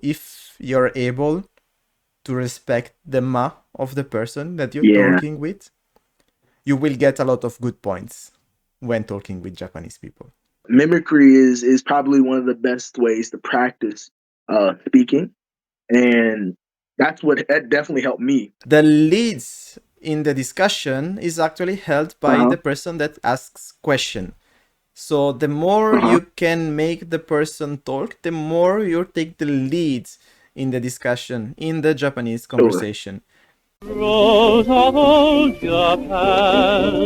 if you're able to respect the ma of the person that you're Yeah. talking with, you will get a lot of good points when talking with Japanese people. Mimicry is probably one of the best ways to practice speaking, and that definitely helped me. The leads in the discussion is actually held by Uh-huh. the person that asks question. So the more Uh-huh. you can make the person talk, the more you take the lead in the discussion, in the Japanese Sure. conversation. Rose of old Japan,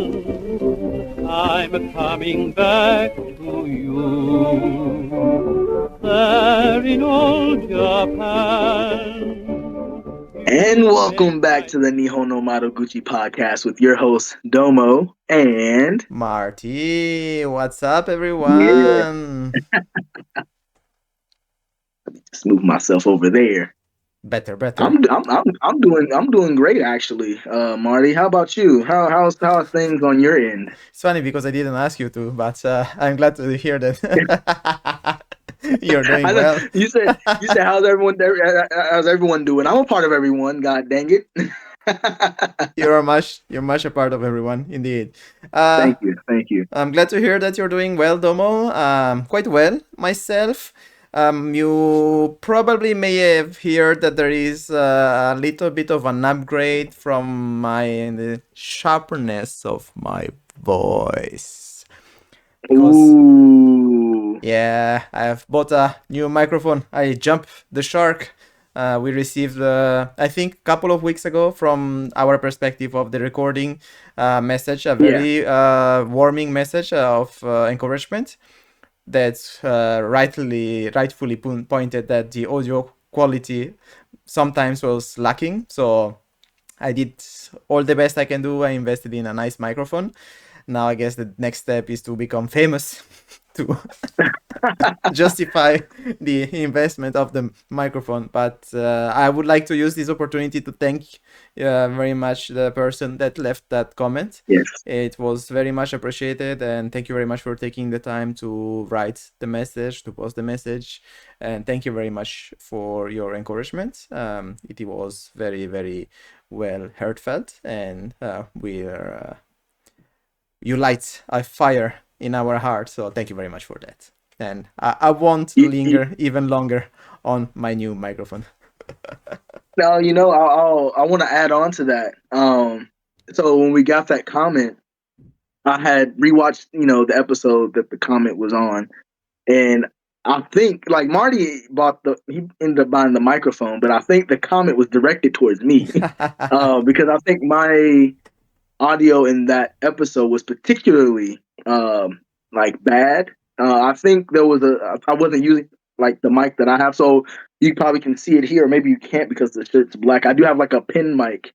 I'm coming back to you. There in old Japan. And welcome back to the Nihon no Madoguchi Podcast with your host Domo and Marty, what's up, yeah, everyone? just move myself over there. Better. I'm doing great actually. Marty, how about you? How are things on your end? It's funny because I didn't ask you to, but I'm glad to hear that you're doing I know well. you said how's everyone doing? I'm a part of everyone. God dang it. You're much a part of everyone, indeed. Uh, Thank you. I'm glad to hear that you're doing well, Domo. Quite well myself. You probably may have heard that there is a little bit of an upgrade from the sharpness of my voice. Because, Ooh, yeah, I have bought a new microphone. I jumped the shark. We received, I think, a couple of weeks ago, from our perspective of the recording, message, a yeah. very warming message of encouragement that's rightfully pointed that the audio quality sometimes was lacking. So I did all the best I can do. I invested in a nice microphone. Now I guess the next step is to become famous to justify the investment of the microphone. But I would like to use this opportunity to thank very much the person that left that comment. Yes. It was very much appreciated, and thank you very much for taking the time to write the message, to post the message, and thank you very much for your encouragement. It was very, very well heartfelt, and you light a fire in our heart. So thank you very much for that. And I won't You, you, linger even longer on my new microphone. now I want to add on to that. So when we got that comment, I had rewatched the episode that the comment was on, and I think like Marty he ended up buying the microphone, but I think the comment was directed towards me because I think my audio in that episode was particularly like bad. I think there was I wasn't using like the mic that I have, so you probably can see it here, or maybe you can't because the shirt's black. I do have like a pin mic,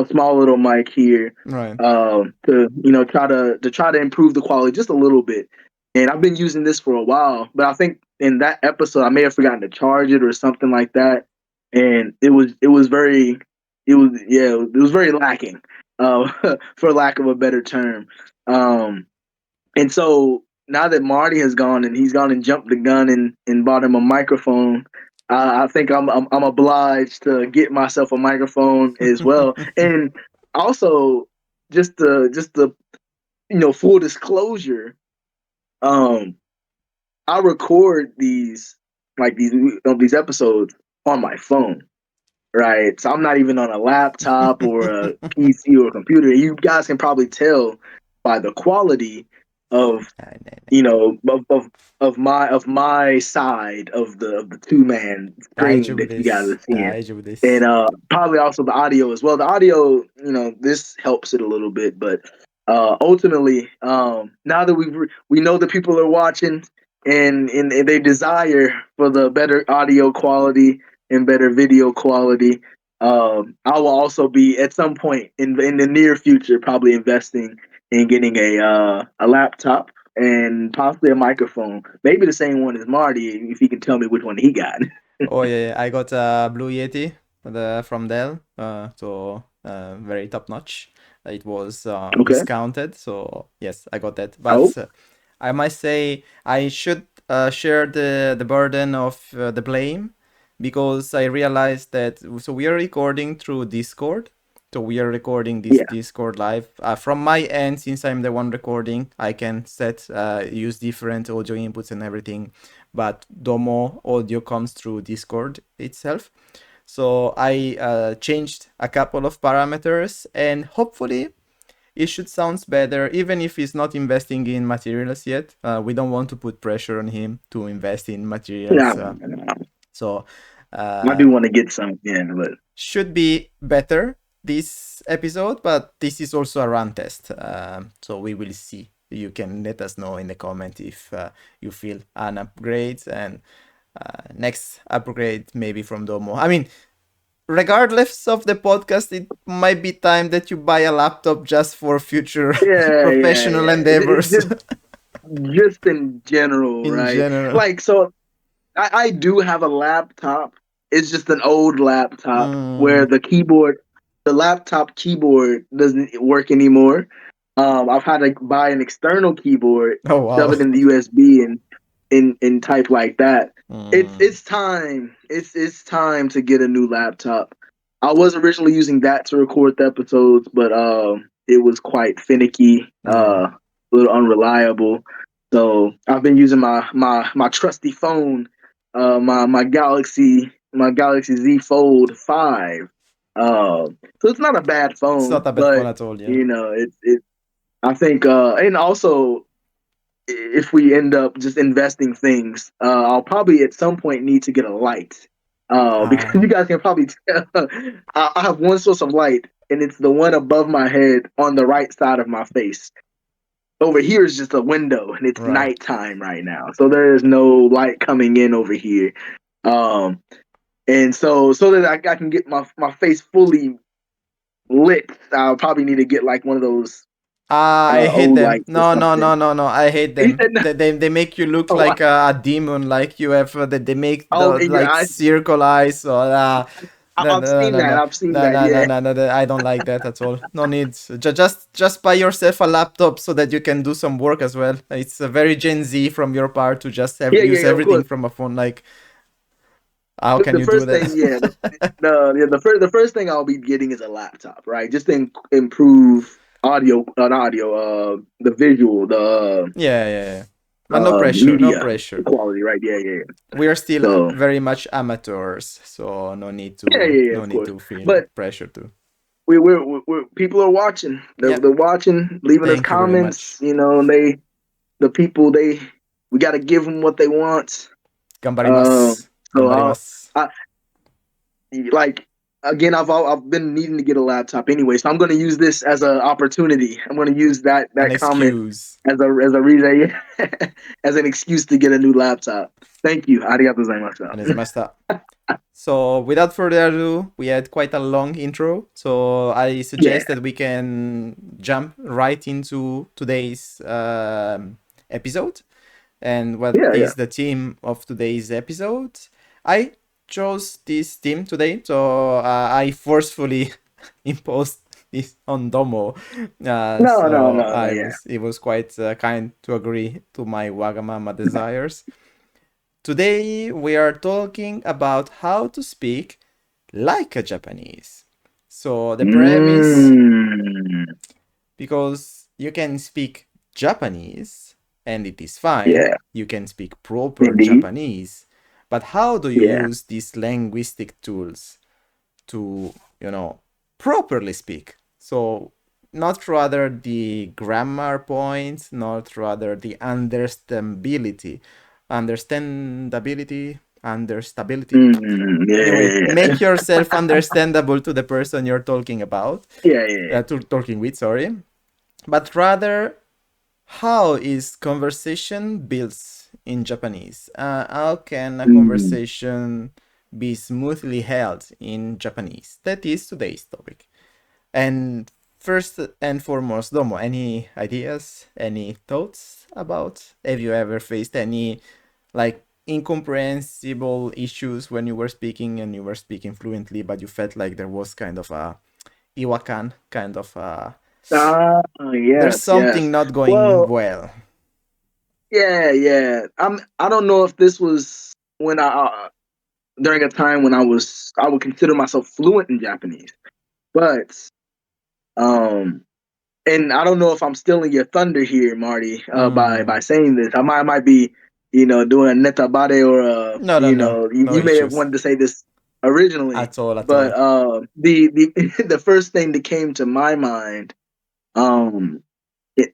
small little mic here, Right. to try to improve the quality just a little bit. And I've been using this for a while, but I think in that episode I may have forgotten to charge it or something like that, and it was very it was very lacking, for lack of a better term. And so now that Marty has gone and he's gone and jumped the gun and bought him a microphone, I think I'm obliged to get myself a microphone as well. And also, just the full disclosure, um, I record these episodes on my phone. Right. So I'm not even on a laptop or a PC or a computer. You guys can probably tell by the quality of of my side of the two-man screen that you guys are seeing. 大丈夫です。And probably also the audio as well. The audio, this helps it a little bit, but ultimately, now that we know that people are watching and they desire for the better audio quality and better video quality, I will also be at some point in the near future probably investing in getting a laptop and possibly a microphone, maybe the same one as Marty, if he can tell me which one he got. Oh yeah, I got a Blue Yeti from Dell, so very top notch. It was Okay. discounted, so yes, I got that. Oh, But I must say I should share the burden of the blame because I realized that so we are recording through Discord. So we are recording this Yeah. Discord live. From my end, since I'm the one recording, I can use different audio inputs and everything. But Domo audio comes through Discord itself. So I changed a couple of parameters, and hopefully it should sound better, even if he's not investing in materials yet. We don't want to put pressure on him to invest in materials. No. So I do want to get some, yeah, but should be better this episode, but this is also a run test. So we will see. You can let us know in the comment if you feel an upgrade, and next upgrade maybe from Domo. I mean, regardless of the podcast, it might be time that you buy a laptop just for future professional endeavors. Just in general, In right? general. Like, so I do have a laptop. It's just an old laptop where the laptop keyboard doesn't work anymore. I've had to buy an external keyboard, Oh wow. shove it in the USB and type like that. It's time. It's time to get a new laptop. I was originally using that to record the episodes, but it was quite finicky, a little unreliable. So I've been using my trusty phone, my Galaxy Z Fold 5. So it's not a bad phone. It's not a bad phone at all, yeah. You know, I think, and also, if we end up just investing things, I'll probably at some point need to get a light. Because you guys can probably tell, I have one source of light, and it's the one above my head on the right side of my face. Over here is just a window, and it's nighttime right now, so there is no light coming in over here. And so that I can get my face fully lit, I'll probably need to get like one of those. I hate them. No. I hate them. They make you look like a demon. Like you have they make the circle eyes. So I've seen that. No, I don't like that at all. No need. Just buy yourself a laptop so that you can do some work as well. It's a very Gen Z from your part to just use everything from a phone. Like, how can you do that? The first thing I'll be getting is a laptop, right? Just to improve the visual, yeah. But no pressure, media, no pressure. Quality, right? Yeah. We are still very much amateurs, so no need to need to feel pressure to. We're people are watching. They're watching, leaving us comments. You know, and we got to give them what they want. Gambarimasu. Again, I've been needing to get a laptop anyway, so I'm going to use this as an opportunity. I'm going to use that comment as a reason, as an excuse to get a new laptop. Thank you. Arigatou gozaimasu. So without further ado, we had quite a long intro, so I suggest that we can jump right into today's episode. And what is the theme of today's episode? I chose this theme today, so I forcefully imposed this on Domo. It was quite kind to agree to my Wagamama desires. Today we are talking about how to speak like a Japanese. So the premise, because you can speak Japanese and it is fine. Yeah. You can speak proper Japanese. But how do you use these linguistic tools to, properly speak? So not rather the grammar points, not rather the understandability. Anyway, make yourself understandable to the person you're talking about. Talking with, sorry. But rather, how is conversation built in Japanese? How can a conversation be smoothly held in Japanese? That is today's topic. And first and foremost, Domo, any ideas, any thoughts about? Have you ever faced any incomprehensible issues when you were speaking and you were speaking fluently, but you felt like there was kind of a iwakan, kind of a there's something not going well. Yeah. I don't know if this was when I during a time when I would consider myself fluent in Japanese, but um, and I don't know if I'm stealing your thunder here, Marty, by Mm. saying this. I might be, doing a netabare or No, no, no, no you may have issues wanted to say this originally, at all, at but all. the the first thing that came to my mind, um, it,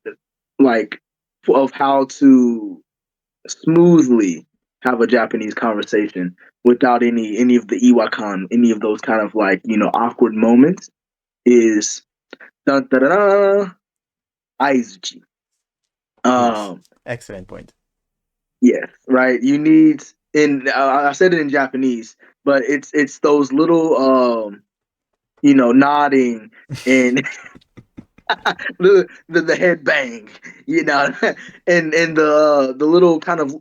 like of how to smoothly have a Japanese conversation without any of the iwakan, any of those kind of like awkward moments is dun, da, da, da, Aizuchi. Yes, Um, excellent point. yes, right. You need in I said it in Japanese, but it's those little nodding and the head bang, and the little kind of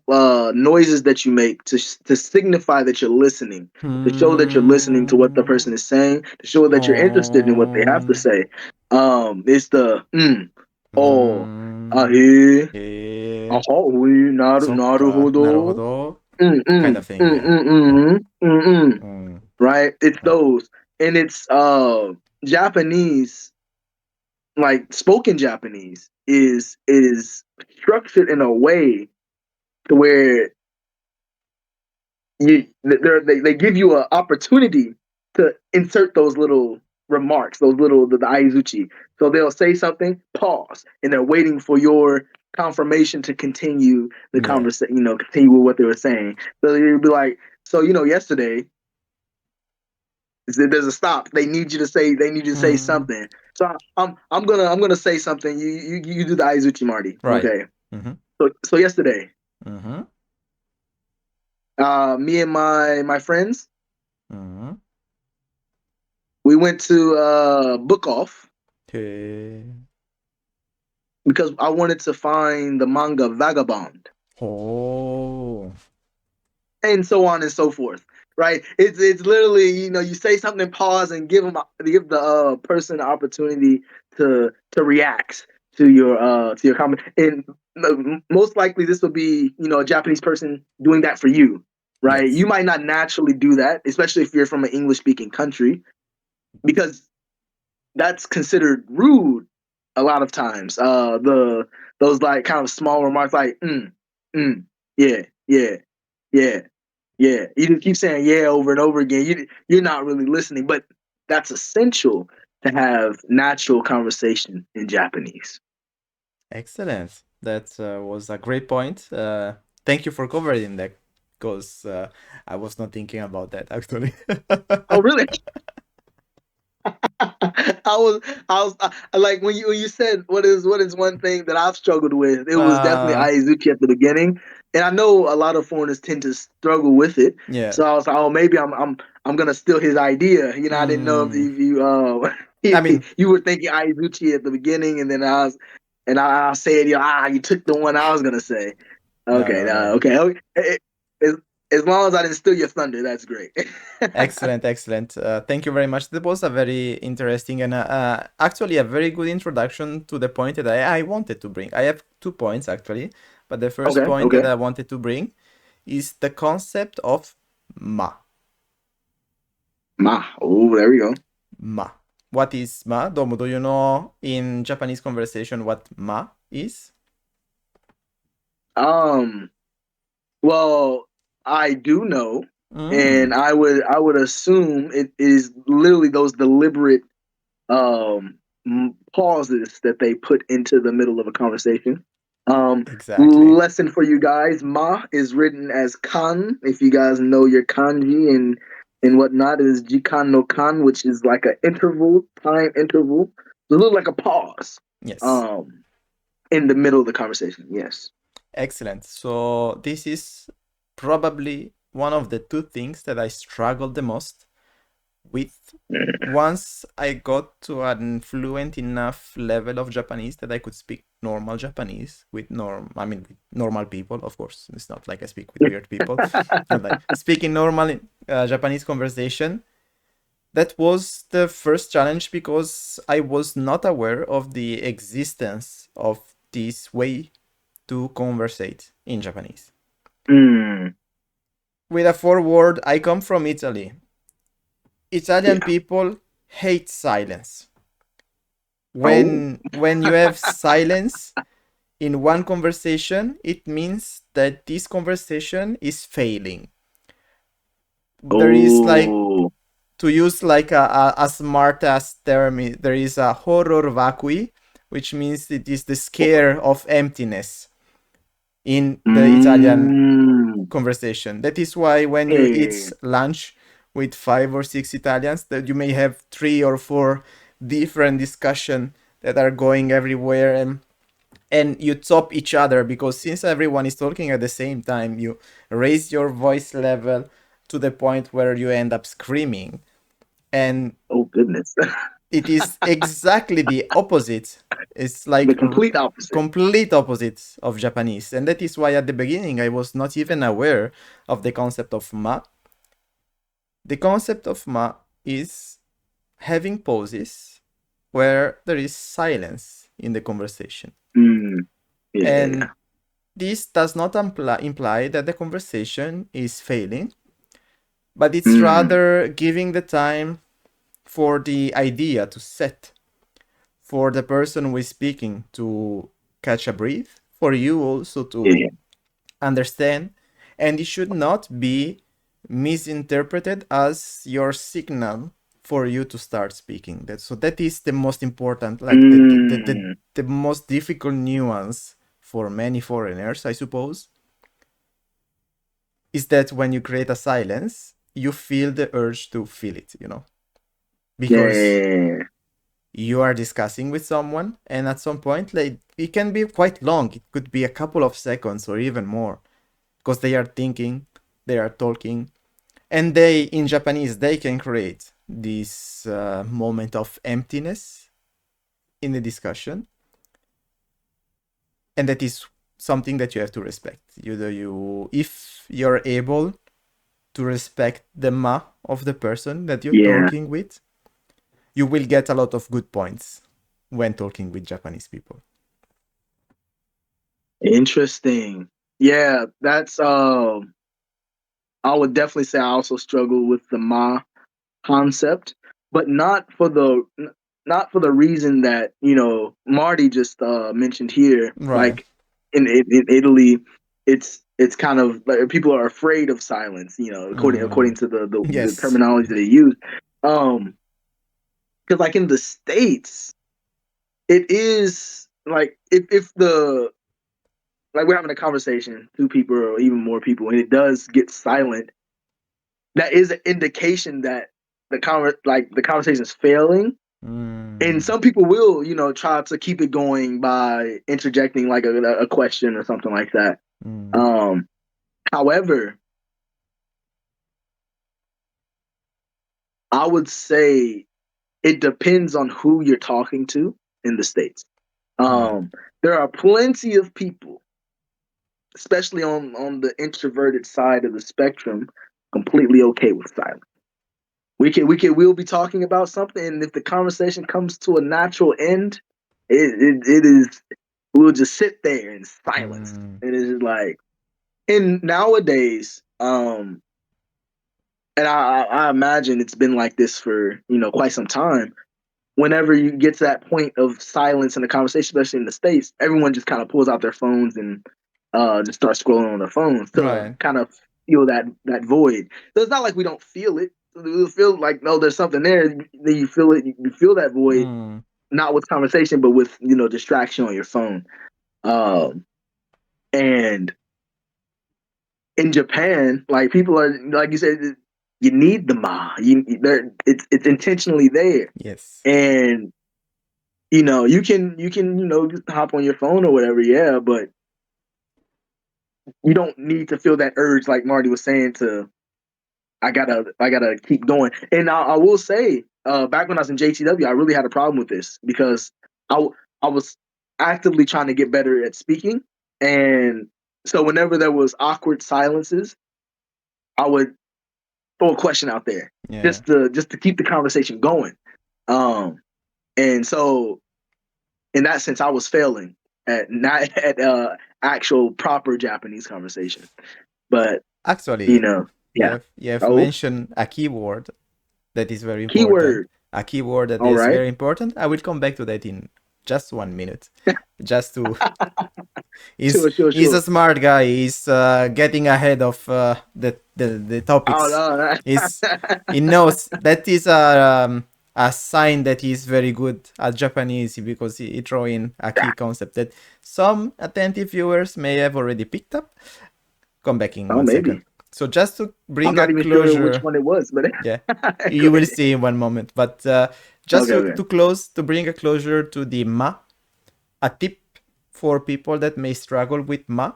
noises that you make to signify that you're listening, to show that you're listening to what the Hmm. person is saying, to show that you're interested in what they have to Oh. say. It's the oh, Mm. ahe, Eh. aha, ui, Sokka. naruhodo, Naruhodo. mm, Kind mm, of thing, mm, yeah. mm, mm, mm, mm, Mm. right? It's Yeah. those, and it's Japanese, like spoken Japanese is structured in a way to where they give you an opportunity to insert those little remarks, those little the Aizuchi. So they'll say something, pause, and they're waiting for your confirmation to continue the Yeah. conversation, continue with what they were saying. So you'll be like, so yesterday there's a stop. They need you to say Mm. something. So I'm gonna say something. You do the Aizuchi, Marty. Right. Okay. Mm-hmm. So yesterday, Mm-hmm. me and my friends, Mm-hmm. we went to Book Off Okay. because I wanted to find the manga Vagabond, Oh. and so on and so forth. Right? It's literally you say something, pause, and give the person the opportunity to react to your comment. And most likely this will be a Japanese person doing that for you. Right? Yes. You might not naturally do that, especially if you're from an English speaking country, because that's considered rude a lot of times. Those like kind of small remarks like mm, yeah, yeah, yeah, yeah. You just keep saying yeah over and over again. You're not really listening, but that's essential to have natural conversation in Japanese. Excellent. That was a great point. Thank you for covering that because I was not thinking about that actually. Oh, really? I was like when you said what is one thing that I've struggled with. It was definitely uh, Aizuchi at the beginning, and I know a lot of foreigners tend to struggle with it. yeah. So I was like, oh, maybe I'm gonna steal his idea. I didn't know if Mm, you I mean, you were thinking Aizuchi at the beginning, and then I said you took the one I was gonna say. no, Okay, no, no, no, no. okay, okay. As, as long as I didn't steal your thunder, that's great. Excellent, excellent. Thank you very much. That was a very interesting and actually a very good introduction to the point that I wanted to bring. I have 2 points actually, but the first Okay, point that okay. I wanted to bring is the concept of ma. Oh, there we go. Ma. What is ma? Domo, do you know in Japanese conversation what ma is? Um, well, I do know, Mm, and I would assume it is literally those deliberate pauses that they put into the middle of a conversation. Um, exactly. Lesson for you guys: Ma is written as kan. If you guys know your kanji and whatnot, it is jikan no kan, which is like an interval, time interval. It's a little like a pause. Yes. Um, in the middle of the conversation. Yes. Excellent. So this is probably one of the two things that I struggled the most with. Once I got to an fluent enough level of Japanese that I could speak normal Japanese with with normal people, of course. It's not like I speak with weird people. But like speaking normal Japanese conversation. That was the first challenge because I was not aware of the existence of this way to conversate in Japanese. Mm. with a forward, I come from Italy. Italian Yeah. people hate silence. Oh. When you have silence in one conversation, it means that this conversation is failing. There is like, Oh. to use like a smart ass term, there is a horror vacui, which means it is the scare of emptiness in the Italian Mm. conversation. That is why when you Yeah. eat lunch with 5 or 6 Italians, that you may have 3 or 4 different discussion that are going everywhere, and you top each other, because since everyone is talking at the same time, you raise your voice level to the point where you end up screaming. And Oh goodness. it is exactly the opposite. It's The like complete opposite. complete opposite of Japanese. And that is why at the beginning I was not even aware of the concept of ma. The concept of ma is having pauses where there is silence in the conversation. Mm. Yeah. And this does not imply that the conversation is failing, but it's Mm. rather giving the time for the idea to set, for the person who is speaking to catch a breath, for you also to Yeah. understand, and it should not be misinterpreted as your signal for you to start speaking. That is the most important, like Mm. the most difficult nuance for many foreigners, I suppose, is that when you create a silence, you feel the urge to fill it, because Yeah. you are discussing with someone, and at some point, like, it can be quite long. It could be a couple of seconds or even more, because they are thinking, they are talking, and they, in Japanese, they can create this moment of emptiness in the discussion, and that is something that you have to respect. If you're able to respect the ma of the person that you're Yeah. talking with, you will get a lot of good points when talking with Japanese people. Interesting. Yeah, that's I would definitely say I also struggle with the ma concept, but not for the reason that, Marty just mentioned here. Right. Like in Italy, it's kind of like people are afraid of silence, according to the Yes. terminology they use. Because like in the States, it is like if the like we're having a conversation, two people or even more people, and it does get silent, that is an indication that the conversation is failing. And Mm. some people will, try to keep it going by interjecting like a question or something like that. Mm. Um, However, I would say it depends on who you're talking to in the States. Right. There are plenty of people, especially on the introverted side of the spectrum, completely okay with silence. We'll be talking about something, and if the conversation comes to a natural end, it is we'll just sit there in silence. Mm. It is like, and nowadays, and I imagine it's been like this for quite some time. Whenever you get to that point of silence in the conversation, especially in the States, everyone just kind of pulls out their phones and just starts scrolling on their phones to Right. kind of feel that void. So it's not like we don't feel it. We feel like, no, there's something there. Then you feel it. You feel that void, Mm. not with conversation, but with distraction on your phone. Um, and in Japan, like people are like you said, you need the ma. It's intentionally there, Yes. and you can just hop on your phone or whatever, yeah, but you don't need to feel that urge like Marty was saying to I gotta keep going. And I will say, back when I was in JTW, I really had a problem with this because I was actively trying to get better at speaking, and so whenever there was awkward silences, I would throw a question out there Yeah. just to keep the conversation going. Um, and so in that sense, I was failing at not at actual proper Japanese conversation. But you Actually, know, Yeah. You have Oh, mentioned a keyword that is very important. keyword. A keyword that All is right. very important. I will come back to that in just 1 minute. Just to Sure, sure, he's sure. a smart guy. He's getting ahead of the Oh topics. He's he knows that is a sign that he's very good at Japanese because he throw in a key concept that some attentive viewers may have already picked up. Come back in oh, 1 second. maybe. So just to I'm bring a not even sure which closure, one it was, but yeah, go you will ahead. see in one moment. But just Okay, okay. to close, to bring a closure to the ma, a tip for people that may struggle with ma.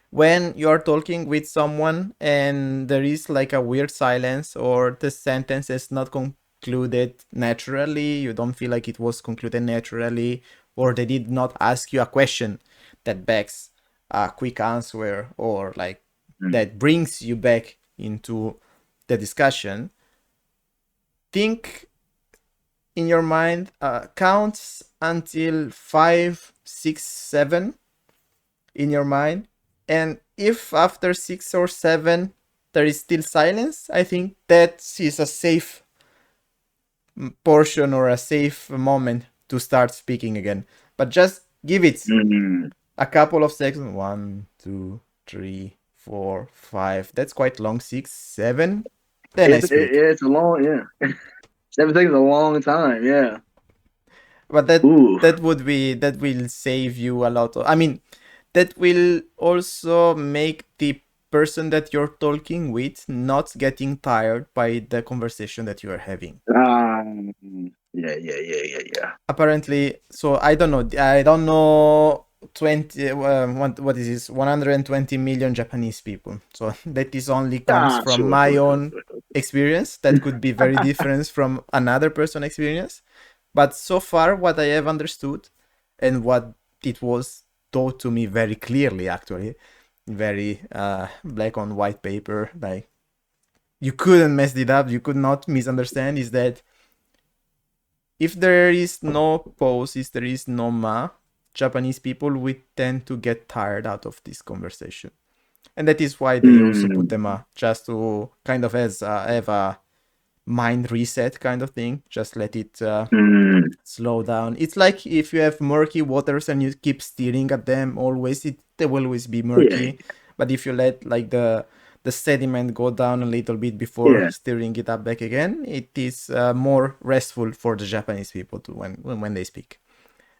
When you are talking with someone and there is like a weird silence or the sentence is not concluded naturally, you don't feel like it was concluded naturally, or they did not ask you a question that begs a quick answer or like Mm. that brings you back into the discussion, think in your mind, counts until 5, 6, 7 in your mind. And if after 6 or 7 there is still silence, I think that is a safe portion or a safe moment to start speaking again. But just give it Mm. a couple of seconds. 1, 2, 3, 4, 5. That's quite long. 6, 7. Then I speak. It's a long, yeah. 7 seconds is a long time, yeah. But Ooh. that will save you a lot of, I mean, that will also make the person that you're talking with not getting tired by the conversation that you are having. Yeah, yeah, yeah, yeah, yeah. Apparently, so I don't know 20 what is this 120 million Japanese people, so that is only comes from Sure, my sure, sure, own sure, sure. experience. That could be very different from another person experience, but so far what I have understood and what it was taught to me very clearly, actually very black on white paper, like you couldn't mess it up, you could not misunderstand, is that if there is no pause, if there is no ma, Japanese people will tend to get tired out of this conversation. And that is why they also put Mm. them just to kind of as have a mind reset kind of thing. Just let it Mm. slow down. It's like if you have murky waters and you keep staring at them always, they will always be Yeah, murky. But if you let like the sediment go down a little bit before yeah. stirring it up back again, it is more restful for the Japanese people to when they speak.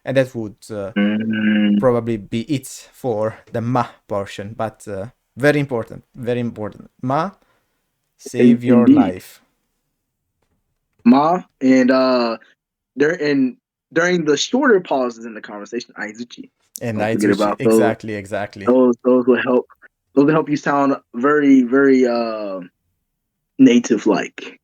And that would Mm. probably be it for the ma portion. But very important, very important. Ma, save your Indeed. life. Ma and there and during the shorter pauses in the conversation, Aizuchi. And Don't forget Aizuchi, about those. exactly, exactly. Those will help. Those will help you sound very, very native like.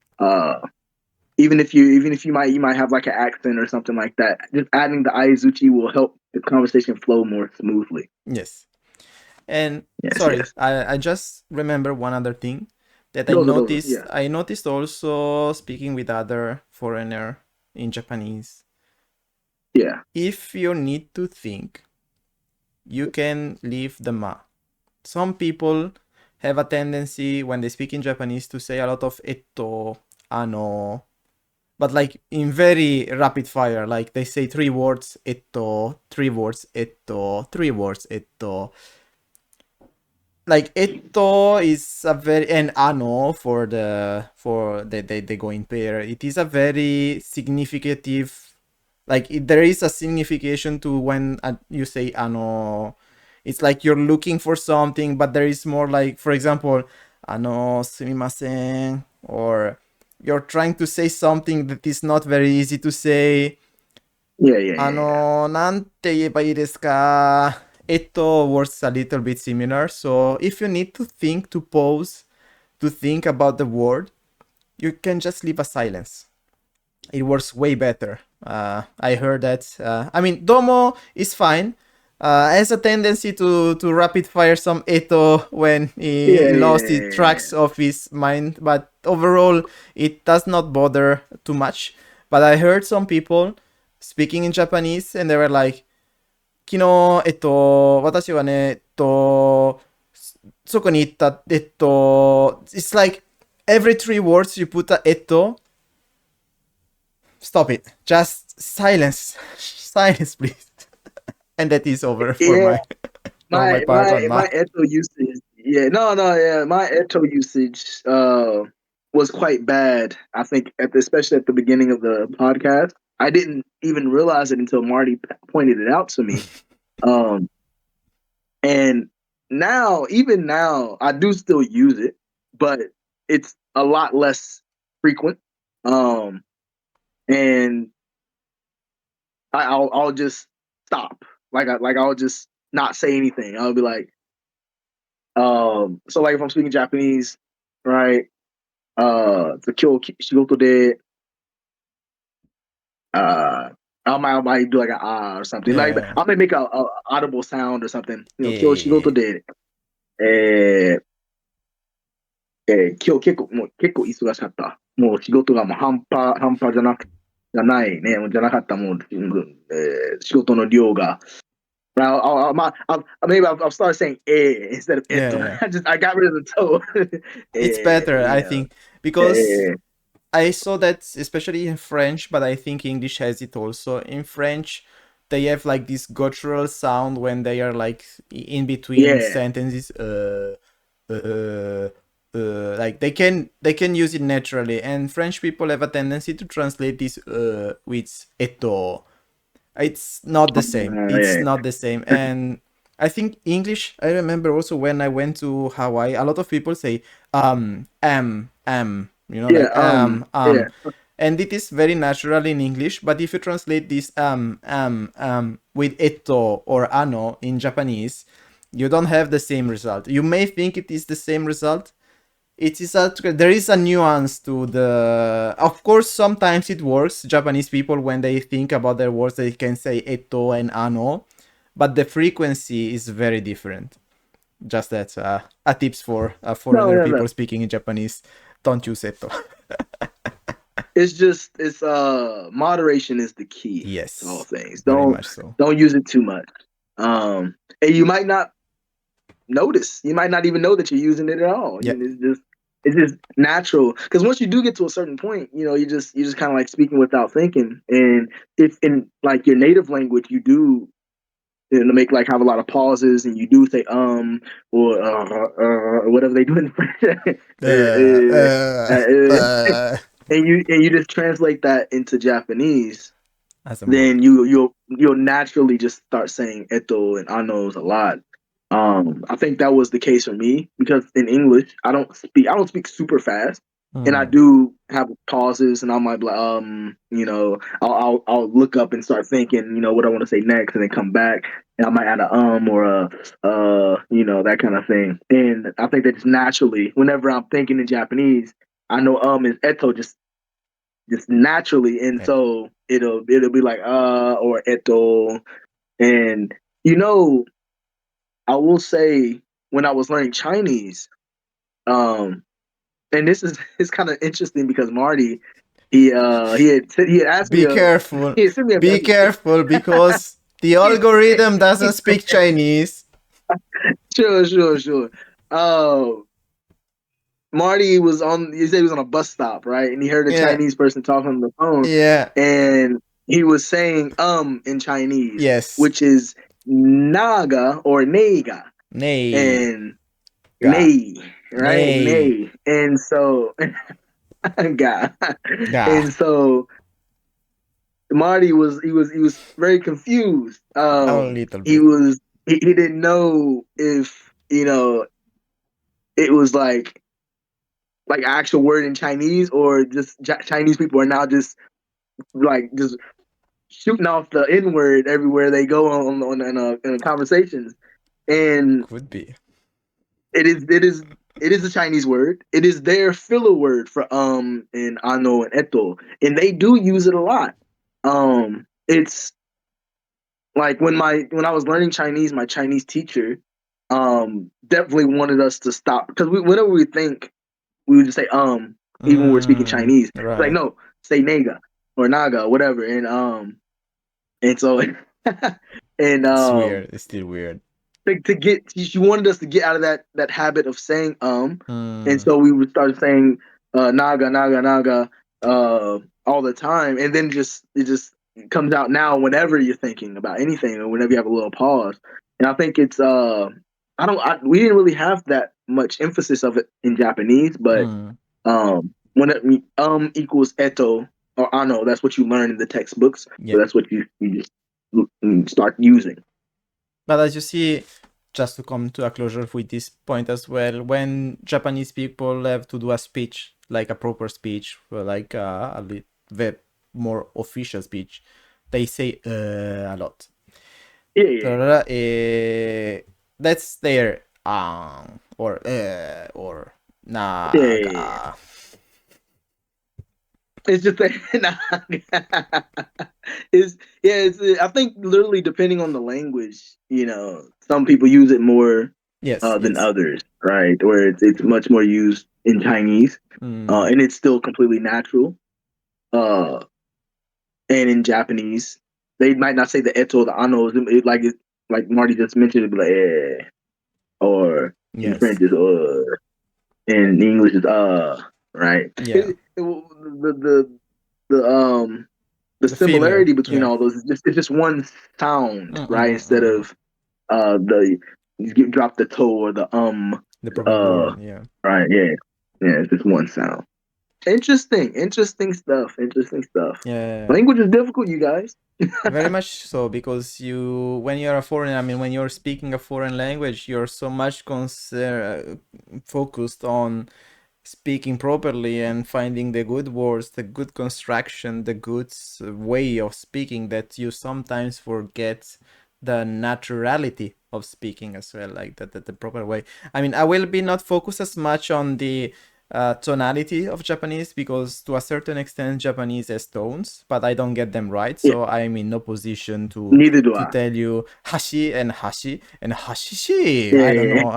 Even if you might have like an accent or something like that. Just adding the Aizuchi will help the conversation flow more smoothly. Yes. And Yes, sorry, yes. I just remember one other thing that Those, yeah. I noticed also speaking with other foreigner in Japanese. Yeah. If you need to think, you can leave the ma. Some people have a tendency when they speak in Japanese to say a lot of etto, ano, but like in very rapid fire, like they say 3 words etto, 3 words etto, 3 words etto. Like etto is a very, and ano for they go in pair. It is a very significative, like there is a signification to when you say ano. It's like you're looking for something, but there is more like, for example, ano sumimasen, or you're trying to say something that is not very easy to say. Yeah, yeah, yeah, yeah. なんて言えばいいですか? Eto works a little bit similar. So if you need to think, to pause, to think about the word, you can just leave a silence. It works way better. I heard that. I mean, Domo is fine. Has a tendency to rapid fire some Eto when he Yeah, lost the yeah, tracks of his mind, but overall it does not bother too much. But I heard some people speaking in Japanese and they were like, 昨日、私はね、そこに行った、it's like every 3 words you put a stop it. Just silence. Silence, please. And that is over for Yeah, my my part my on my math. eto usage. Yeah, no, yeah, my eto usage was quite bad. I think especially at the beginning of the podcast, I didn't even realize it until Marty pointed it out to me. Um, and now, even now, I do still use it, but it's a lot less frequent. Um, and I'll just stop. I'll just not say anything. I'll be like, so like if I'm speaking Japanese, right? The kyo shigoto de I might do like an ah or something. Like Yeah. I might make a audible sound or something. Kyo shigoto Yeah. de えー今日結構忙しかった。もう仕事がもう半端じゃないね。じゃなかった。もう、仕事の量が。Maybe I'll start saying instead of Yeah. I got rid of the toe. It's better, I Yeah. think, because I saw that especially in French, but I think English has it also. In French, they have like this guttural sound when they are like in between Yeah. sentences. Like they can use it naturally, and French people have a tendency to translate this with eto. It's not the same. It's Yeah. not the same. And I think English, I remember also when I went to Hawaii, a lot of people say Yeah. like Yeah. and it is very natural in English, but if you translate this with eto or ano in Japanese, you don't have the same result. You may think it is the same result. There is a nuance to the. Of course, sometimes it works. Japanese people, when they think about their words, they can say eto and ano, but the frequency is very different. Just that a tips for No, foreigner no, no. people speaking in Japanese: don't use eto. It's moderation is the key to all Yes, things. very Don't much so. don't use it too much. And you might not notice. You might not even know that you're using it at all. Yeah, It's just natural. Because once you do get to a certain point, you just kind of like speaking without thinking. And if in like your native language, you do make like have a lot of pauses, and you do say or whatever they do in French. And you just translate that into Japanese, as a then mode. you'll naturally just start saying eto and anos a lot. I think that was the case for me because in English I don't speak super fast, and I Hmm. do have pauses, and I might be like I'll look up and start thinking what I want to say next, and then come back, and I might add a or a that kind of thing. And I think that just naturally, whenever I'm thinking in Japanese, I know is eto just naturally, and Yeah. so it'll be like or eto, and you know I will say when I was learning Chinese, um, and this is it's kind of interesting because Marty he had asked me Be careful. he had sent me a Be message. careful because the algorithm doesn't speak Chinese. Sure. Uh, Marty was on. He said he was on a bus stop, right? And he heard a Yeah. Chinese person talking on the phone, Yeah. and he was saying in Chinese, Yes. which is naga or nega, Nay. and Ga. nay, right? Nay. Nay. And so God. Ga. And so Marty was very confused. A little He bit. was he didn't know if it was like actual word in Chinese, or just Chinese people are now just shooting off the N word everywhere they go in conversations. And Could be. it is a Chinese word. It is their filler word for and ano and eto, and they do use it a lot. It's like when I was learning Chinese, my Chinese teacher definitely wanted us to stop because whenever we think, we would just say even when we're speaking Chinese. It's like, Right. no, say nega or naga, whatever. And so and It's weird. It's still weird. to get she wanted us to get out of that habit of saying and Mm, so we would start saying naga naga naga all the time, and then it just comes out now whenever you're thinking about anything or whenever you have a little pause. And I think it's we didn't really have that much emphasis of it in Japanese, but mm, when equals eto or ano, that's what you learn in the textbooks, yeah. so that's what you just start using. But as you see, just to come to a closure with this point as well, when Japanese people have to do a speech, like a proper speech, or like a bit more official speech, they say a lot. Yeah. That's their or Yeah. naga. It's just that it's I think literally depending on the language, some people use it more Yes, than yes. others, right? Where it's much more used in Chinese, Mm, and it's still completely natural. Uh, and in Japanese, they might not say the eto or the ano, like Marty just mentioned, it'd be like or in yes. French is in English is right. Yeah. The the The filler. similarity between Yeah. all those is just one sound, right? Instead Mm. of the you drop the toe or the The proper word. Yeah. right, yeah. Yeah, it's just one sound. Interesting stuff. Interesting stuff. Yeah. Language is difficult, you guys. Very much so, because when you're a foreigner, I mean, when you're speaking a foreign language, you're so much focused on speaking properly and finding the good words, the good construction, the good way of speaking, that you sometimes forget the naturality of speaking as well, like that, the proper way. I mean, I will be not focused as much on the tonality of Japanese, because to a certain extent Japanese has tones, but I don't get them right, Yeah, so I'm in no position neither do to I. tell you hashi and hashishi. I don't Yeah. know.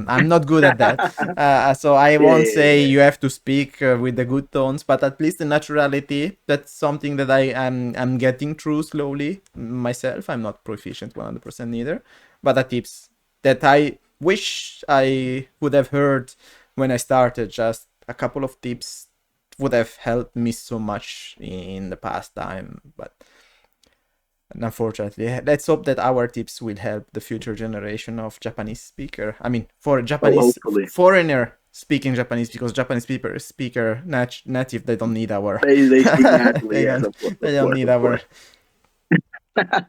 I'm not good at that. So I won't say Yeah. you have to speak with the good tones, but at least the naturality. That's something that I'm getting through slowly myself. I'm not proficient 100% either, but the tips that I wish I would have heard when I started, just a couple of tips would have helped me so much in the past time, but unfortunately, let's hope that our tips will help the future generation of Japanese speaker. I mean, for Oh, Japanese hopefully. foreigner speaking Japanese, because Japanese speaker native, they don't need our They speak naturally, they yes, don't of course, they of don't course, need of our course.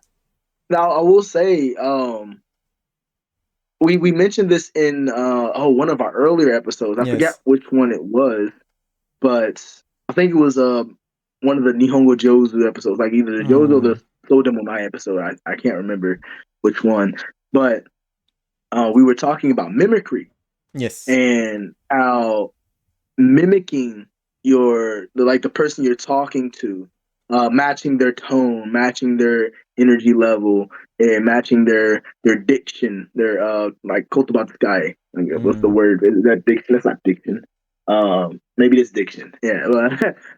Now I will say, we mentioned this in one of our earlier episodes. I forget yes. which one it was, but I think it was one of the Nihongo Jozu episodes, like either the Jozo or Mm, the Slow Demo Mai episode. I can't remember which one, but we were talking about mimicry yes. and how mimicking the person you're talking to, matching their tone, matching their energy level, and matching their diction, their like kotoba sky. What's the Mm. word? Is that diction? That's not diction. Maybe it's diction. Yeah, well,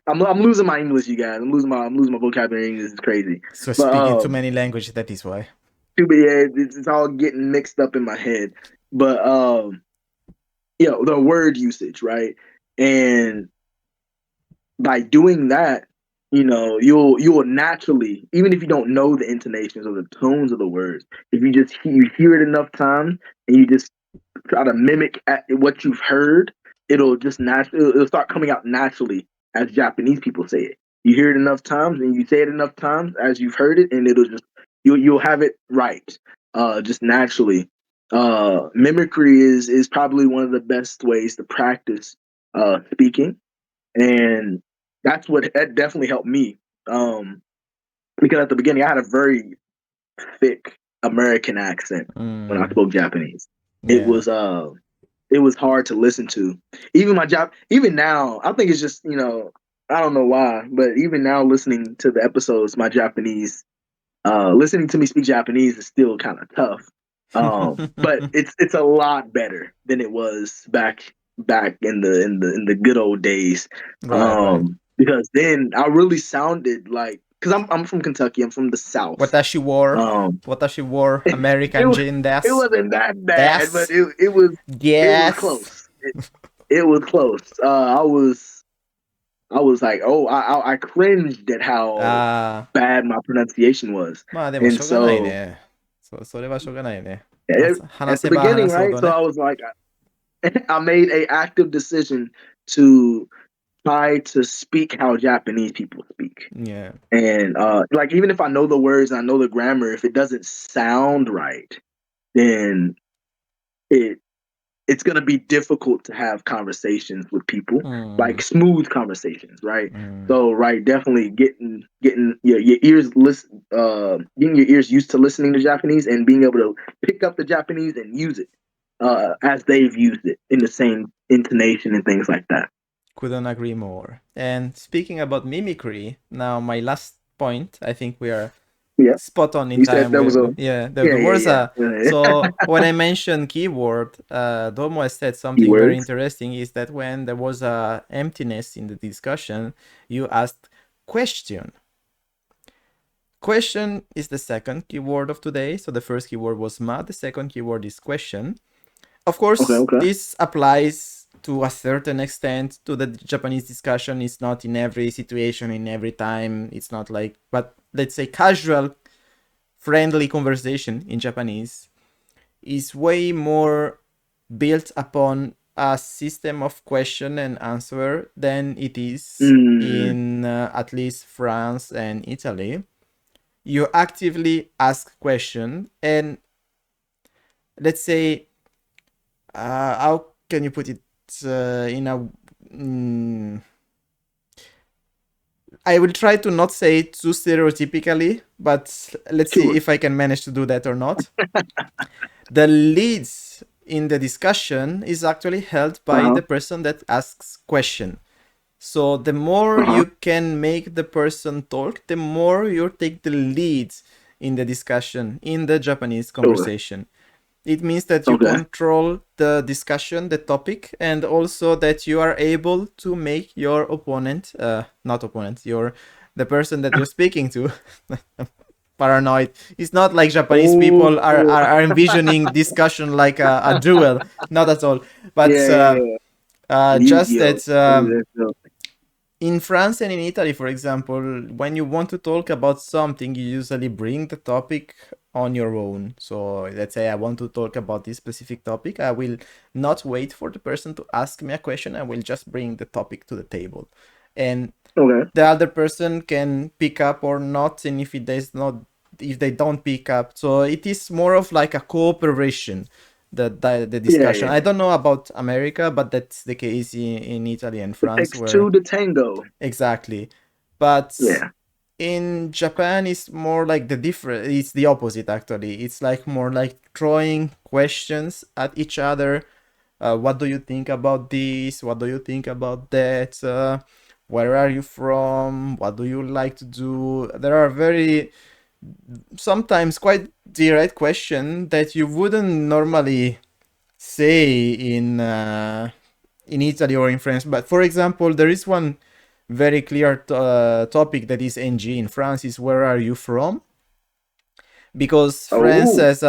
I'm losing my English, you guys. I'm losing my vocabulary in English. It's crazy. So But speaking too many languages, that is why. yeah, it's all getting mixed up in my head. But the word usage, right? And by doing that, you'll naturally, even if you don't know the intonations or the tones of the words, if you hear it enough times and you just try to mimic what you've heard, it'll start coming out naturally as Japanese people say it. You hear it enough times and you say it enough times as you've heard it, and you'll have it right, just naturally. Mimicry is probably one of the best ways to practice speaking, and that definitely helped me. Because at the beginning I had a very thick American accent when I Mm, spoke Japanese. It yeah. was it was hard to listen to. Even now, I think it's just, I don't know why, but even now listening to the episodes, my Japanese, listening to me speak Japanese is still kind of tough. But it's a lot better than it was back in the good old days. Right. Because then I really sounded like because I'm from Kentucky. I'm from the South. Watashi wore. Um, Watashi wore it, American was, Jane it Das. wasn't that bad, but Das. it was Yes. close. It was close. I was like, oh, I cringed at how あ bad my pronunciation was, あ、まあでもし and ょうがない so ね。それはしょうがないね。at 話 the せば beginning, 話すほ right? ど So ね。 I was like, I made a active decision to try to speak how Japanese people speak. Yeah. And like even if I know the words and I know the grammar, if it doesn't sound right, then it's gonna be difficult to have conversations with people, like smooth conversations, right? So right, definitely getting your ears getting your ears used to listening to Japanese and being able to pick up the Japanese and use it as they've used it in the same intonation and things like that. Couldn't agree more. And speaking about mimicry, now my last point, I think we are Yeah, spot on in you time. said there was a The words are. So when I mentioned keyword, Domo said something very keywords. interesting is that when there was a emptiness in the discussion, you asked question. Question is the second keyword of today. So the first keyword was ma, the second keyword is question. Of course, Okay. this applies to a certain extent to the Japanese discussion. It's not in every situation, in every time. It's not like, but let's say casual, friendly conversation in Japanese is way more built upon a system of question and answer than it is in at least France and Italy. You actively ask question, and let's say, how can you put it in a I will try to not say it too stereotypically, but let's see if I can manage to do that or not. The leads in the discussion is actually held by the person that asks question. So the more you can make the person talk, the more you take the lead in the discussion, in the Japanese conversation. It means that you control the discussion, the topic, and also that you are able to make your opponent, not opponent, the person that you're speaking to, paranoid. It's not like Japanese people are envisioning discussion like a duel, not at all. But just that in France and in Italy, for example, when you want to talk about something, you usually bring the topic on your own. So let's say I want to talk about this specific topic. I will not wait for the person to ask me a question. I will just bring the topic to the table. And the other person can pick up or not. And if they don't pick up, so it is more of like a cooperation. The discussion. Yeah. I don't know about America, but that's the case in Italy and France. It takes two to tango. Exactly. But in Japan, it's more like it's the opposite, actually. It's like more like throwing questions at each other. What do you think about this? What do you think about that? Where are you from? What do you like to do? There are sometimes quite direct question that you wouldn't normally say in Italy or in France. But for example, there is one very clear topic that is NG in France is where are you from? Because France has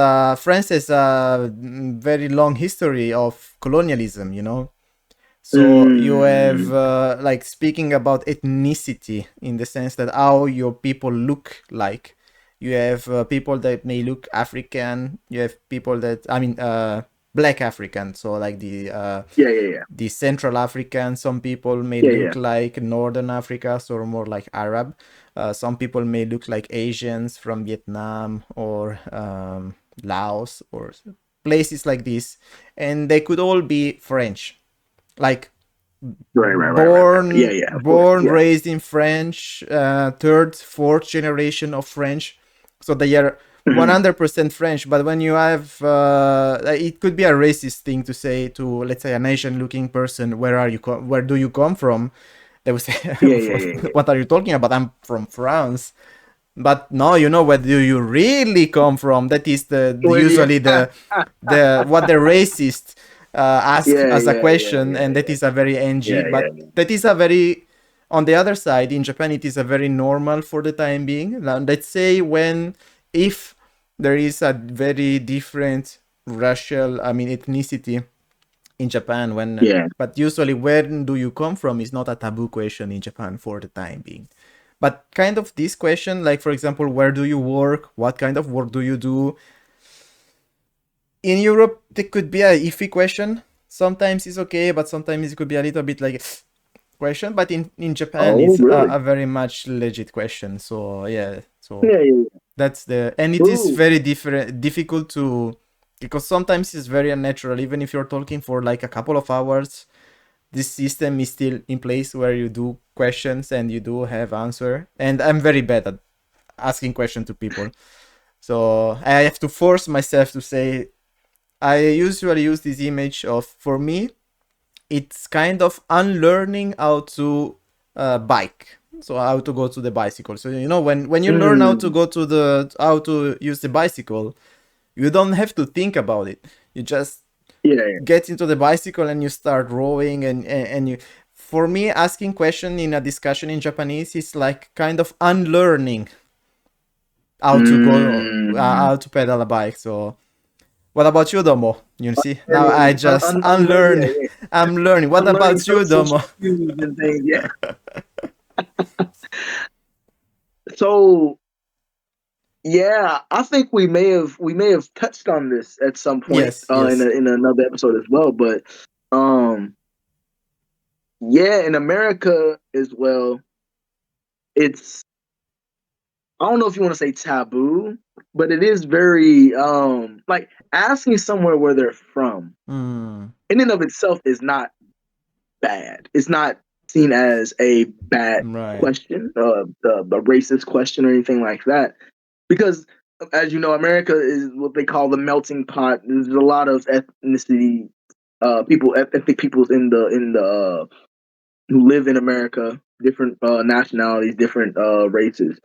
a very long history of colonialism, you know. So you have like speaking about ethnicity in the sense that how your people look like. You have people that may look African. You have people that, Black African. So like the Central African. Some people may look like Northern Africa, so more like Arab. Some people may look like Asians from Vietnam or Laos or places like this, and they could all be French, like born, raised in French, third, fourth generation of French. So they are 100% French. But when you have, it could be a racist thing to say to, let's say, an Asian-looking person, where do you come from? They would say, what are you talking about? I'm from France. But no, where do you really come from? That is usually the what the racist ask as a question, and that is a very NG. But that is a very On the other side, in Japan, it is a very normal for the time being. Now, let's say if there is a very different racial, I mean, ethnicity in Japan, Yeah. but usually, where do you come from is not a taboo question in Japan for the time being. But kind of this question, like for example, where do you work? What kind of work do you do? In Europe, there could be a iffy question. Sometimes it's okay, but sometimes it could be a little bit like question. But in Japan, Oh, it's really? a very much legit question. So yeah, so Yeah, yeah, yeah. that's and it is True. very difficult to, because sometimes it's very unnatural. Even if you're talking for like a couple of hours, this system is still in place where you do questions and you do have answer. And I'm very bad at asking questions to people. So I have to force myself to say, I usually use this image of, for me, it's kind of unlearning how to bike. So how to go to the bicycle. So when you learn how to Mm. go to how to use the bicycle, you don't have to think about it. You just Yeah, yeah. get into the bicycle and you start rowing and you. For me, asking question in a discussion in Japanese is like kind of unlearning how to go, Mm. how to pedal a bike. So what about you, Domo? You see, now I Learning, just yeah, unlearn. yeah. I'm learning. What I'm learning about you, social Domo? cues and things. Yeah. So yeah, I think we may have touched on this at some point Yes, yes. in another episode as well. But um, yeah, in America as well, it's I don't know if you want to say taboo, but it is very like asking somewhere where they're from Mm, in and of itself is not bad. It's not seen as a bad right. question, a racist question or anything like that. Because, as you know, America is what they call the melting pot. There's a lot of ethnicity, ethnic peoples in the who live in America, different nationalities, different races,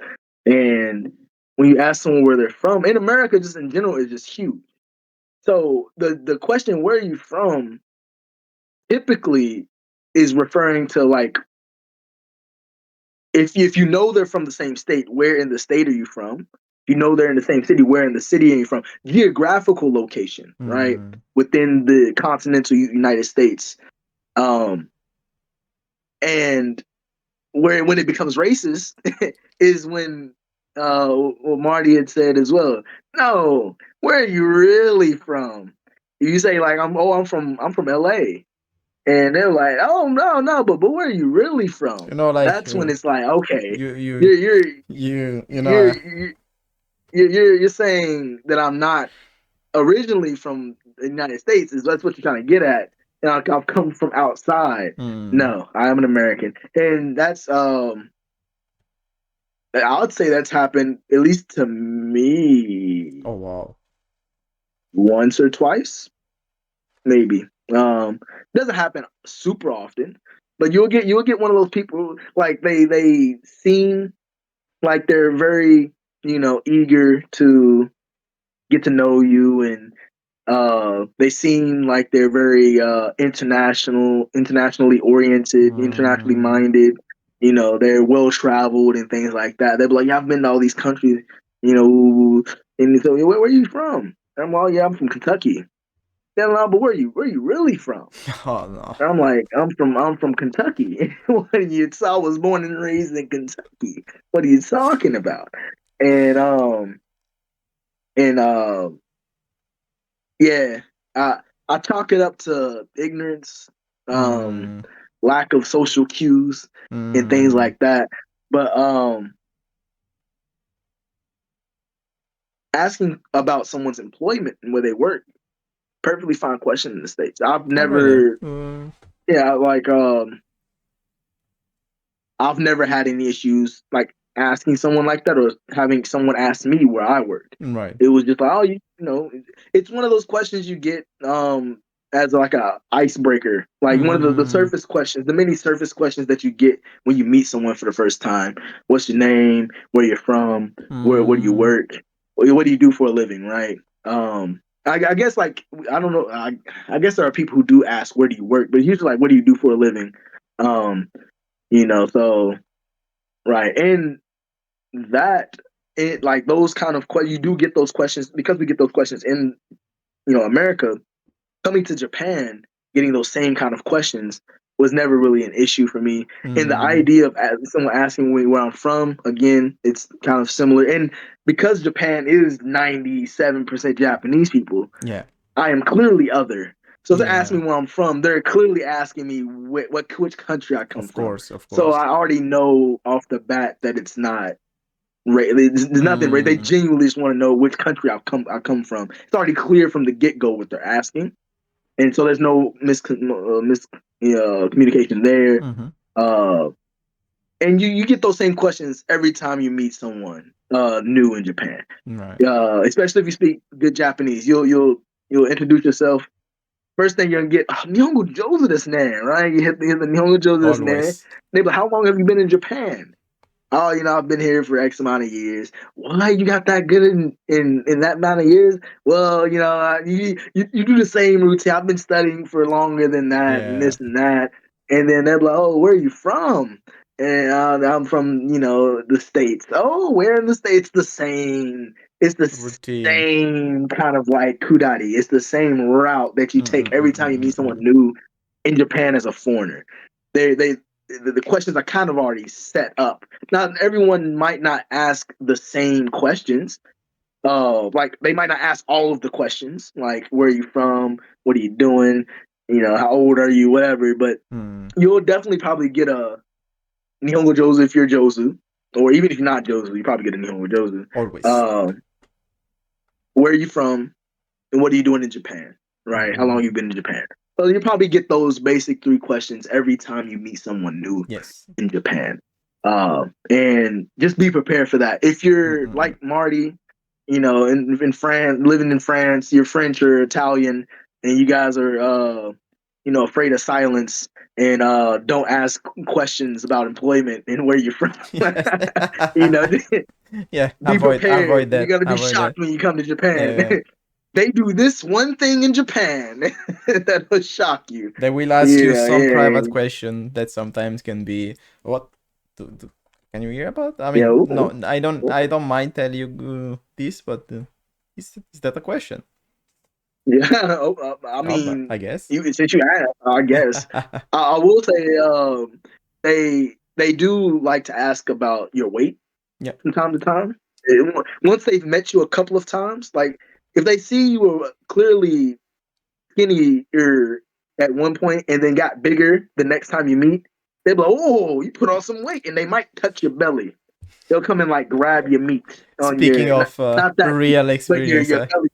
and when you ask someone where they're from in America, just in general, is just huge. So the question "Where are you from?" typically is referring to like if you know they're from the same state, where in the state are you from? If you know they're in the same city, where in the city are you from? Geographical location, right? Mm, Within the continental United States. Um, and where when it becomes racist is when what Marty had said as well. No, where are you really from? You say like I'm from LA. And they're like, "Oh no, but where are you really from?" like That's when it's like, okay, you you you're you're you you you're know. you're you're saying that I'm not originally from the United States. Is that's what you're trying to get at? And I've come from outside. Mm, No, I am an American, and that's I would say that's happened at least to me oh wow. once or twice, maybe. Doesn't happen super often, but you'll get one of those people like they seem like they're very eager to get to know you, and they seem like they're very internationally oriented, internationally Mm, minded. They're well traveled and things like that. They're like, yeah, I've been to all these countries, you know, and so where are you from? And I'm like, yeah, I'm from Kentucky. Yeah, no, but where you really from? oh no. And I'm like, I'm from Kentucky. What are you? I was born and raised in Kentucky. What are you talking about? And and yeah, I I chalk it up to ignorance, um, Mm, lack of social cues, and things mm, like that. But asking about someone's employment and where they work, perfectly fine question in the States. I've oh really? never, yeah, like I've never had any issues like asking someone like that or having someone ask me where I worked. Right. It was just like, oh, it's one of those questions you get as like a icebreaker, like one of the Mm, surface questions, the many surface questions that you get when you meet someone for the first time. What's your name? Where you're from? Where do you mm, work? What do you do for a living? Right. I guess like I don't know. I guess there are people who do ask where do you work, but usually like what do you do for a living? Um, So right, and that it like those kind of you do get those questions because we get those questions in America. Coming to Japan, getting those same kind of questions was never really an issue for me. And the Mm, idea of someone asking me where I'm from, again, it's kind of similar. And because Japan is 97% Japanese people, yeah, I am clearly other. So if they're asking yeah. me where I'm from, they're clearly asking me which country I come Of from. course, of So course. I already know off the bat that it's not there's nothing right. They Mm, genuinely just want to know which country I come from. It's already clear from the get go what they're asking, and so there's no communication there. mm-hmm. Uh, and you get those same questions every time you meet someone new in Japan. Right. Especially if you speak good Japanese, you'll introduce yourself. First thing you're gonna get Nihongo Jozu desu ne, right? You hit the Nihongo Jozu desu ne. Always. They be like, how long have you been in Japan? Oh, I've been here for X amount of years. Why you got that good in that amount of years? Well, you do the same routine. I've been studying for longer than that, and Yeah. this and that. And then they're like, "Oh, where are you from?" And I'm from the states. Oh, where in the states? The same. It's the Routine. same kind of like kudari. It's the same route that you take every time you meet someone Mm-mm-mm-mm-mm. new in Japan as a foreigner. They the questions are kind of already set up. Now, everyone might not ask the same questions. Like they might not ask all of the questions, like where are you from, what are you doing, how old are you, whatever. But Mm, you'll definitely probably get a Nihongo Jozu if you're Jozu, or even if you're not Jozu, you probably get a Nihongo Jozu. always. Um, where are you from, and what are you doing in Japan? Right? How long Mm-mm. you been in Japan? So you probably get those basic three questions every time you meet someone new Yes. in Japan. And just be prepared for that. If you're Mm-mm-mm. like Marty, in France, living in France, you're French or Italian, and you guys are, afraid of silence and don't ask questions about employment and where you're from. Yes. you know, Yeah. be Avoid prepared. You're that. gonna be Avoid that. shocked when you come to Japan. Yeah. They do this one thing in Japan that will shock you. They will ask you some Yeah. private question that sometimes can be what can you hear about? I Yeah. mean, Ooh, no, I don't. ooh. I don't mind tell you this, but is that a question? Yeah. I Oh, but mean, I guess. since you asked, I guess I will say they do like to ask about your weight Yeah. from time to time. Once they've met you a couple of times, like if they see you were clearly skinnier at one point and then got bigger the next time you meet, they'll be like, "Oh, you put on some weight," and they might touch your belly. They'll come and like grab your meat on Speaking your of not that meat, real but your experience, your belly.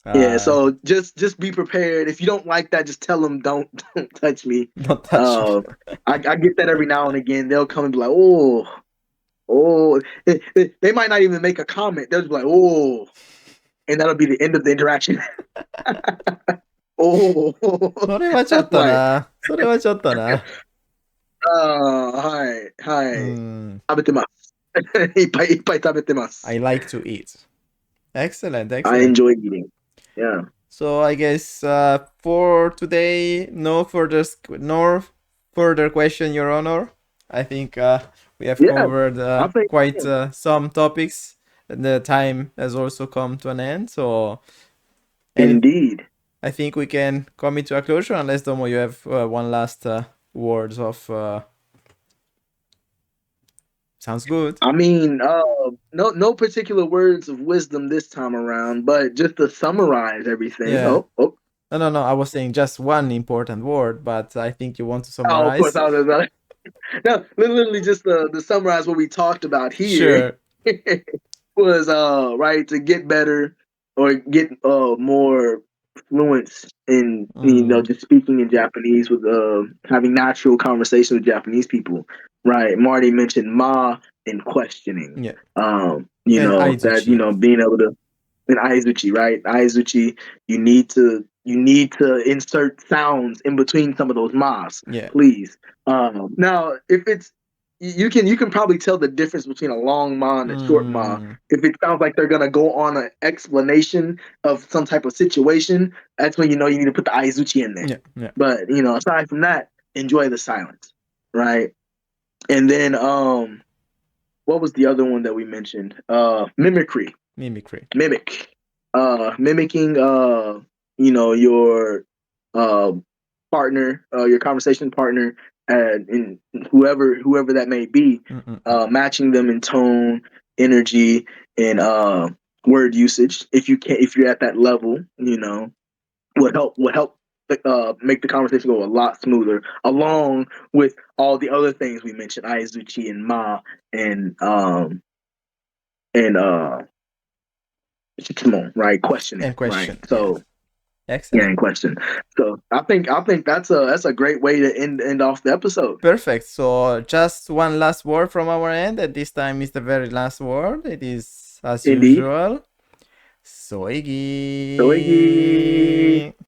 Yeah, uh, so just be prepared. If you don't like that, just tell them don't touch me. don't touch me. Uh, I get that every now and again. They'll come and be like, oh. They might not even make a comment. They'll just be like, oh, and that'll be the end of the interaction. Oh, それはちょっと like, な。それはちょっとな。はい、はうい。ん。食べてます。いっぱい食べてま I す。like to eat. Excellent, I excellent. enjoy eating. Yeah. So I guess for today, no further question, Your Honor. I think we have Yeah. covered I think, quite yeah. some topics. The time has also come to an end. So any, Indeed. I think we can come into a closure unless Domo, you have one last words of. Sounds good. I mean, no particular words of wisdom this time around, but just to summarize everything. Yeah. Oh. No. I was saying just one important word, but I think you want to Oh, of course, summarize. I was no, literally just to summarize what we talked about here Sure. was right to get better or get more fluence in Mm, just speaking in Japanese with having natural conversation with Japanese people. Right, Marty mentioned ma and questioning. yeah. And That Aizuchi. being able to in Aizuchi, right? Aizuchi, you need to insert sounds in between some of those mas, Yeah. please. Now, if it's you can probably tell the difference between a long ma and a short ma. Mm, If it sounds like they're gonna go on an explanation of some type of situation, that's when you know you need to put the Aizuchi in there. yeah, yeah. But aside from that, enjoy the silence, right? And then what was the other one that we mentioned? Mimicry, Mimicry. mimic, mimicking your uh partner, your conversation partner, and whoever that may be, matching them in tone, energy, and word usage. If you're at that level, would help make the conversation go a lot smoother, along with all the other things we mentioned, Aizuchi and Ma and Shikimon, right? Questioning, And right? question. So Yes. yeah, Excellent. in question. So I think that's a great way to end off the episode. Perfect. So just one last word from our end, and this time is the very last word. It is as Indeed. usual. So, Soigi.